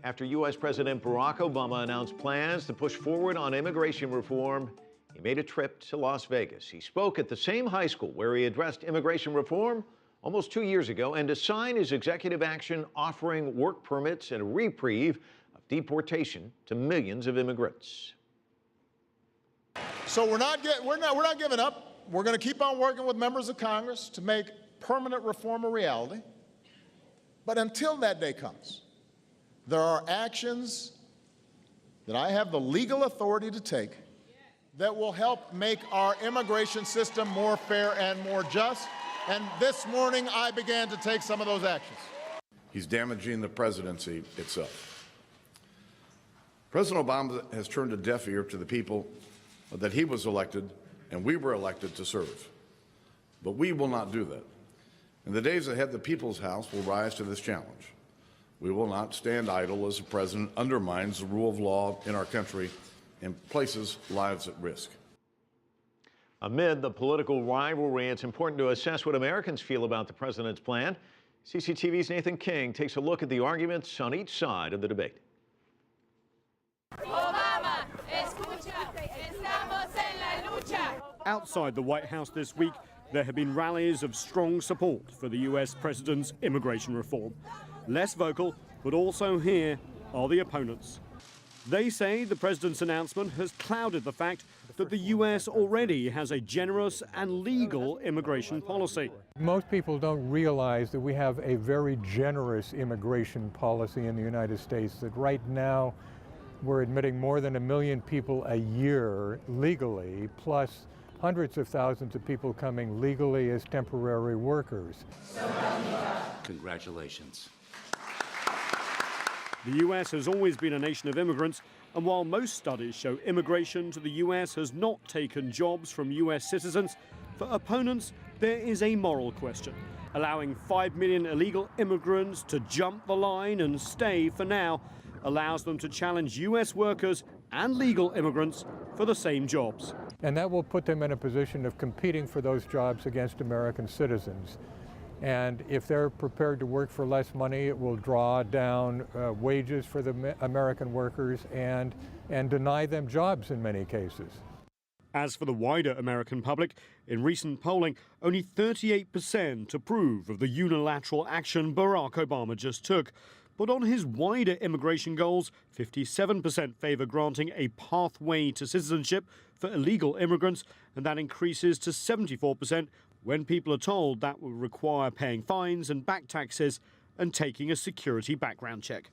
After U.S. President Barack Obama announced plans to push forward on immigration reform, he made a trip to Las Vegas. He spoke at the same high school where he addressed immigration reform almost 2 years ago and to sign his executive action offering work permits and a reprieve of deportation to millions of immigrants. So we're not giving up. We're going to keep on working with members of Congress to make permanent reform a reality. But until that day comes, there are actions that I have the legal authority to take that will help make our immigration system more fair and more just. And this morning, I began to take some of those actions. He's damaging the presidency itself. President Obama has turned a deaf ear to the people that he was elected and we were elected to serve. But we will not do that. In the days ahead, the People's House will rise to this challenge. We will not stand idle as the president undermines the rule of law in our country and places lives at risk. Amid the political rivalry, it's important to assess what Americans feel about the president's plan. CCTV's Nathan King takes a look at the arguments on each side of the debate. Obama, escucha, estamos en la lucha. Outside the White House this week, there have been rallies of strong support for the U.S. president's immigration reform. Less vocal, but also here are the opponents. They say the president's announcement has clouded the fact that the U.S. already has a generous and legal immigration policy. Most people don't realize that we have a very generous immigration policy in the United States, that right now we're admitting more than 1 million people a year legally, plus hundreds of thousands of people coming legally as temporary workers. Congratulations. The U.S. has always been a nation of immigrants, and while most studies show immigration to the U.S. has not taken jobs from U.S. citizens, for opponents there is a moral question. Allowing 5 million illegal immigrants to jump the line and stay for now allows them to challenge U.S. workers and legal immigrants for the same jobs. And that will put them in a position of competing for those jobs against American citizens. And if they're prepared to work for less money, it will draw down wages for the American workers and deny them jobs in many cases. As for the wider American public, in recent polling, only 38% approve of the unilateral action Barack Obama just took. But on his wider immigration goals, 57% favor granting a pathway to citizenship for illegal immigrants, and that increases to 74% when people are told that will require paying fines and back taxes and taking a security background check.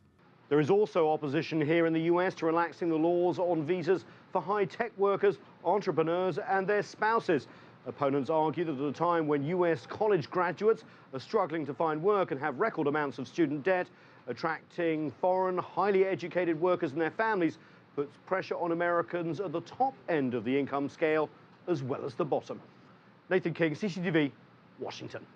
There is also opposition here in the US to relaxing the laws on visas for high-tech workers, entrepreneurs and their spouses. Opponents argue that at a time when US college graduates are struggling to find work and have record amounts of student debt, attracting foreign, highly educated workers and their families puts pressure on Americans at the top end of the income scale as well as the bottom. Nathan King, CCTV, Washington.